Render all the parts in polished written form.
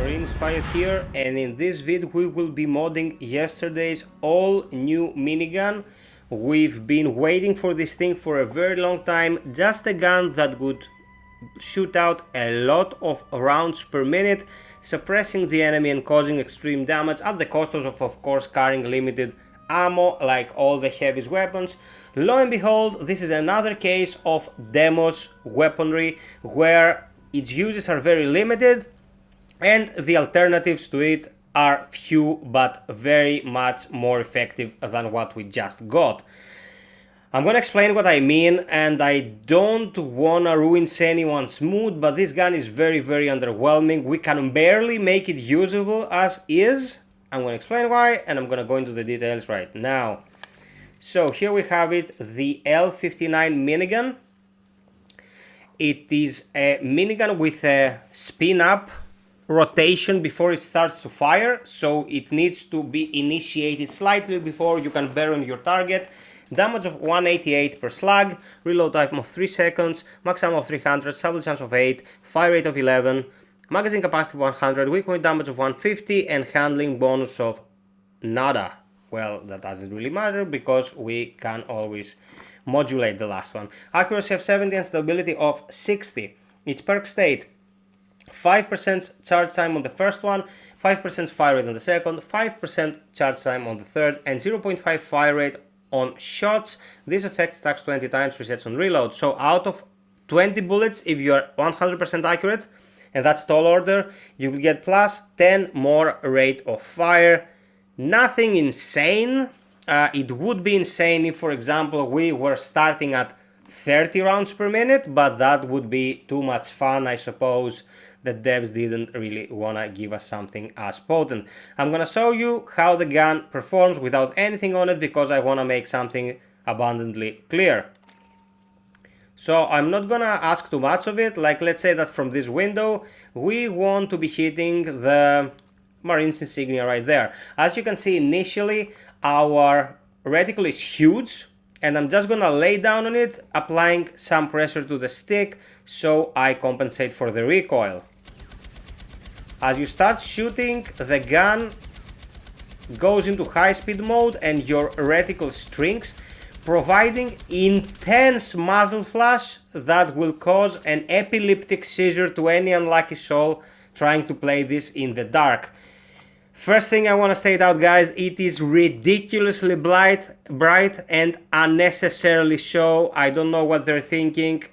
Marines, FiOth here, and in this video we will be modding yesterday's all new minigun. We've been waiting for this thing for a very long time, just a gun that would shoot out a lot of rounds per minute, suppressing the enemy and causing extreme damage at the cost of course carrying limited ammo like all the heaviest weapons. Lo and behold, this is another case of demos weaponry where its uses are very limited and the alternatives to it are few but very much more effective than what we just got. I'm gonna explain what I mean, and I don't wanna ruin anyone's mood, but this gun is very underwhelming. We can barely make it usable as is. I'm gonna explain why, and I'm gonna go into the details right now. So here we have it, the L59 Minigun. It is a minigun with a spin-up rotation before it starts to fire, so it needs to be initiated slightly before you can burn your target. Damage of 188 per slug, reload time of 3 seconds, max ammo of 300, stable chance of 8, fire rate of 11, magazine capacity of 100, weak point damage of 150, and handling bonus of nada. Well, that doesn't really matter because we can always modulate the last one. Accuracy of 70 and stability of 60. Its perk state: 5% charge time on the first one, 5% fire rate on the second, 5% charge time on the third, and 0.5 fire rate on shots. This effect stacks 20 times, resets on reload. So out of 20 bullets, if you are 100% accurate, and that's tall order, you will get plus 10 more rate of fire. Nothing insane. It would be insane if, for example, we were starting at 30 rounds per minute, but that would be too much fun. I suppose the devs didn't really want to give us something as potent. I'm gonna show you how the gun performs without anything on it because I want to make something abundantly clear. So I'm not gonna ask too much of it. Like, let's say that from this window we want to be hitting the Marines insignia right there. As you can see, initially our reticle is huge, and I'm just gonna lay down on it, applying some pressure to the stick so I compensate for the recoil. As you start shooting, the gun goes into high speed mode and your reticle shrinks, providing intense muzzle flash that will cause an epileptic seizure to any unlucky soul trying to play this in the dark. First thing I want to state out, guys, it is ridiculously bright and unnecessarily so. I don't know what they're thinking.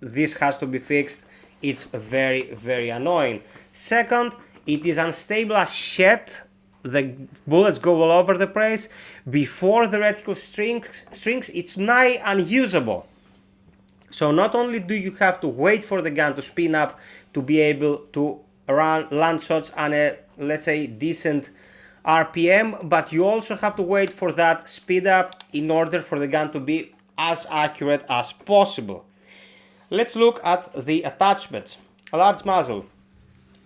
This has to be fixed. It's very annoying. Second, it is unstable as shit. The bullets go all over the place. Before the reticle shrinks, it's nigh unusable. So not only do you have to wait for the gun to spin up to be able to land shots on a, let's say, decent RPM, but you also have to wait for that speed up in order for the gun to be as accurate as possible. Let's look at the attachments. A large muzzle.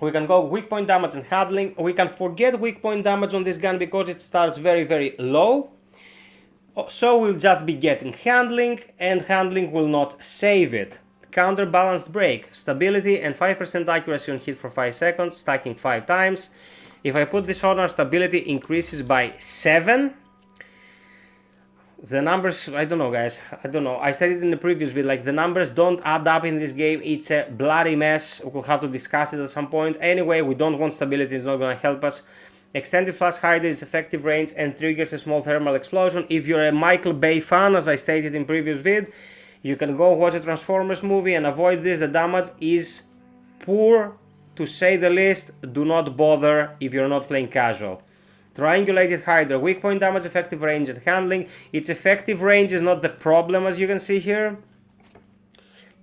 We can go weak point damage and handling. We can forget weak point damage on this gun because it starts very low. So we'll just be getting handling, and handling will not save it. Counterbalanced break, stability and 5% accuracy on hit for 5 seconds, stacking 5 times. If I put this on, our stability increases by 7. The numbers, I don't know, guys, I don't know. I said it in the previous video, like, the numbers don't add up in this game. It's a bloody mess. We'll have to discuss it at some point. Anyway, we don't want stability, it's not going to help us. Extended flash hider is effective range and triggers a small thermal explosion. If you're a Michael Bay fan, as I stated in previous vid, you can go watch a Transformers movie and avoid this. The damage is poor, to say the least. Do not bother if you're not playing casual. Triangulated hider, weak point damage, effective range and handling. Its effective range is not the problem, as you can see here.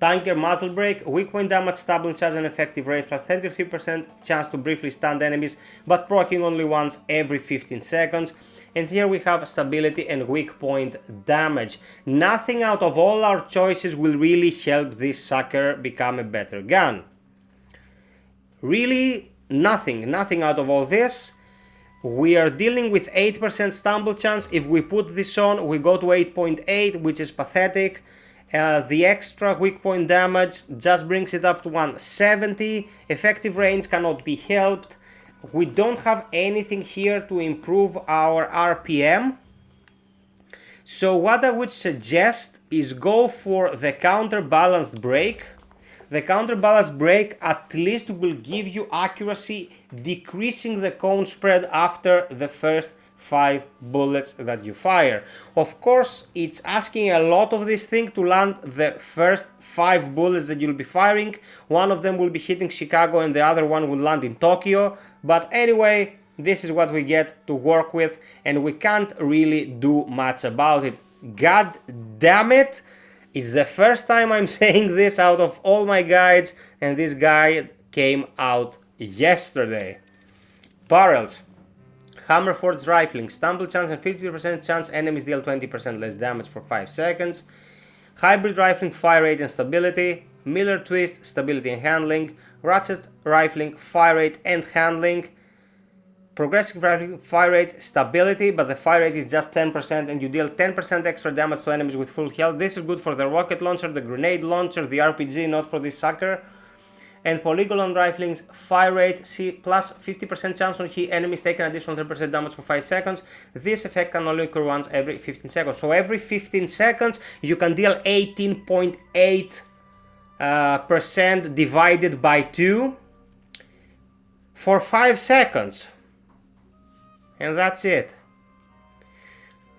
Tanker muzzle break, weak point damage, stable charge and effective range, plus 23% chance to briefly stun enemies, but proccing only once every 15 seconds. And here we have stability and weak point damage. Nothing out of all our choices will really help this sucker become a better gun. Really, nothing out of all this. We are dealing with 8% stumble chance. If we put this on, we go to 8.8, which is pathetic. The extra weak point damage just brings it up to 170. Effective range cannot be helped. we don't have anything here to improve our RPM. So what I would suggest is go for the counterbalanced brake. The counterbalanced brake at least will give you accuracy, decreasing the cone spread after the first 5 bullets that you fire. Of course, it's asking a lot of this thing to land the first 5 bullets that you'll be firing. One of them will be hitting Chicago and the other one will land in Tokyo. But anyway, this is what we get to work with, and we can't really do much about it. God damn it! It's the first time I'm saying this out of all my guides, and this guide came out yesterday. Barrels. Hammer forged rifling. Stumble chance and 50% chance enemies deal 20% less damage for 5 seconds. Hybrid rifling, fire rate and stability. Miller twist, stability and handling. Ratchet rifling, fire rate and handling. Progressive rifling, fire rate, stability, but the fire rate is just 10% and you deal 10% extra damage to enemies with full health. This is good for the rocket launcher, the grenade launcher, the RPG, not for this sucker. And polygonal rifling's fire rate, C plus 50% chance on hit enemies take an additional 10% damage for 5 seconds. This effect can only occur once every 15 seconds. So every 15 seconds you can deal 18.8% divided by 2 for 5 seconds. And that's it.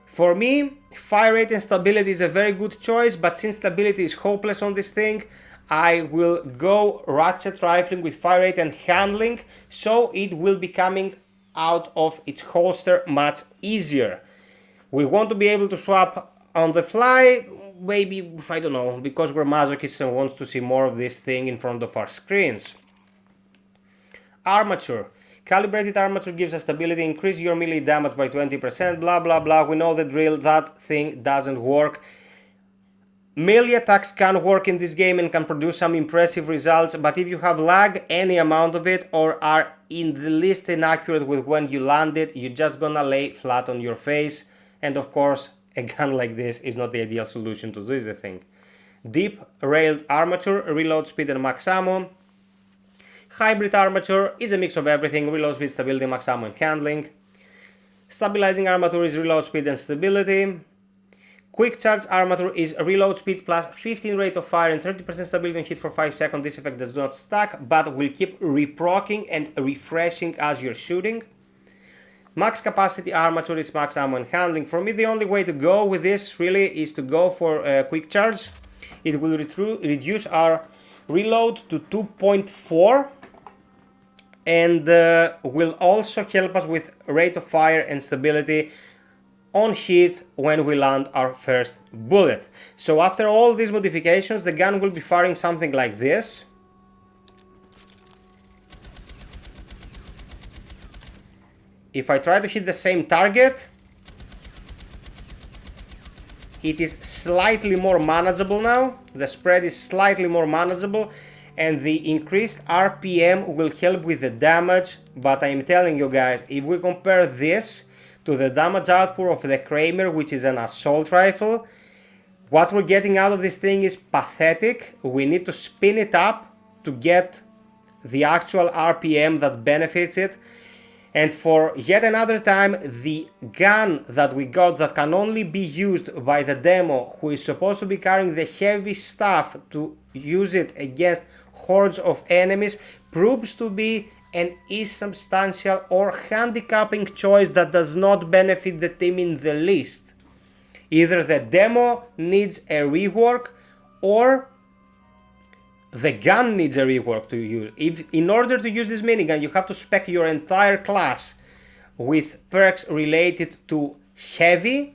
For me, fire rate and stability is a very good choice, but since stability is hopeless on this thing, I will go ratchet rifling with fire rate and handling, so it will be coming out of its holster much easier. We want to be able to swap on the fly, maybe, I don't know, because we're masochists and want to see more of this thing in front of our screens. Armature. Calibrated armature gives a stability, increase your melee damage by 20%, blah blah blah. We know the drill, that thing doesn't work. Melee attacks can work in this game and can produce some impressive results, but if you have lag, any amount of it, or are in the least inaccurate with when you land it, you're just gonna lay flat on your face. And of course, a gun like this is not the ideal solution to this thing. Deep railed armature, reload speed and max ammo. Hybrid armature is a mix of everything, reload speed, stability, max ammo and handling. Stabilizing armature is reload speed and stability. Quick charge armature is reload speed plus 15 rate of fire and 30% stability on hit for 5 seconds. This effect does not stack, but will keep reproccing and refreshing as you're shooting. Max capacity armature is max ammo and handling. For me, the only way to go with this really is to go for quick charge. It will reduce our reload to 2.4. and will also help us with rate of fire and stability on hit when we land our first bullet. So after all these modifications, the gun will be firing something like this. If I try to hit the same target, it is slightly more manageable now. The spread is slightly more manageable, and the increased RPM will help with the damage. But I'm telling you guys, if we compare this to the damage output of the Kramer, which is an assault rifle, what we're getting out of this thing is pathetic. We need to spin it up to get the actual RPM that benefits it. And for yet another time, the gun that we got that can only be used by the demo, who is supposed to be carrying the heavy stuff to use it against hordes of enemies, proves to be an insubstantial or handicapping choice that does not benefit the team in the least. Either the demo needs a rework, or the gun needs a rework to use. In order to use this minigun, you have to spec your entire class with perks related to heavy,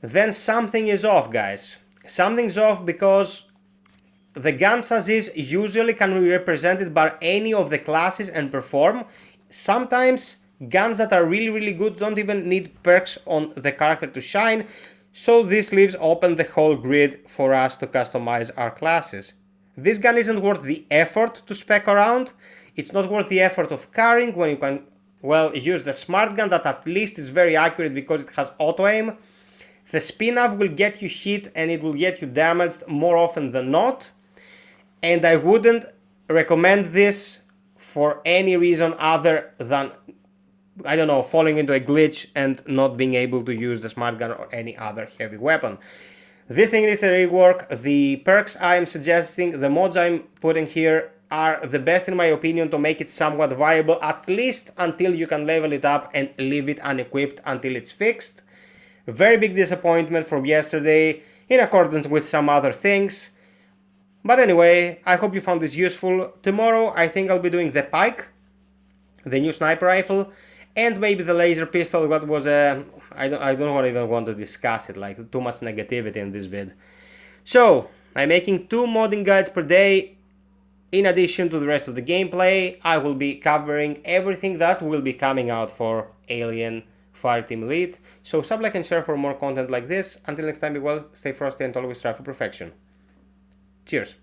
then something is off, guys. Something's off, because the guns as is usually can be represented by any of the classes and perform. Sometimes guns that are really good don't even need perks on the character to shine, so this leaves open the whole grid for us to customize our classes. This gun isn't worth the effort to spec around. It's not worth the effort of carrying when you can, well, use the smart gun that at least is very accurate because it has auto aim. The spin-off will get you hit and it will get you damaged more often than not. And I wouldn't recommend this for any reason other than, I don't know, falling into a glitch and not being able to use the smart gun or any other heavy weapon. This thing is a rework. The perks I'm suggesting, the mods I'm putting here are the best in my opinion to make it somewhat viable, at least until you can level it up and leave it unequipped until it's fixed. Very big disappointment from yesterday in accordance with some other things. But anyway, I hope you found this useful. Tomorrow I think I'll be doing the pike, the new sniper rifle, and maybe the laser pistol. What was I don't even want to discuss it, like too much negativity in this vid. So I'm making 2 modding guides per day. In addition to the rest of the gameplay, I will be covering everything that will be coming out for Alien Fireteam Elite. So sub, like, and share for more content like this. Until next time, be well, stay frosty, and always strive for perfection. Cheers.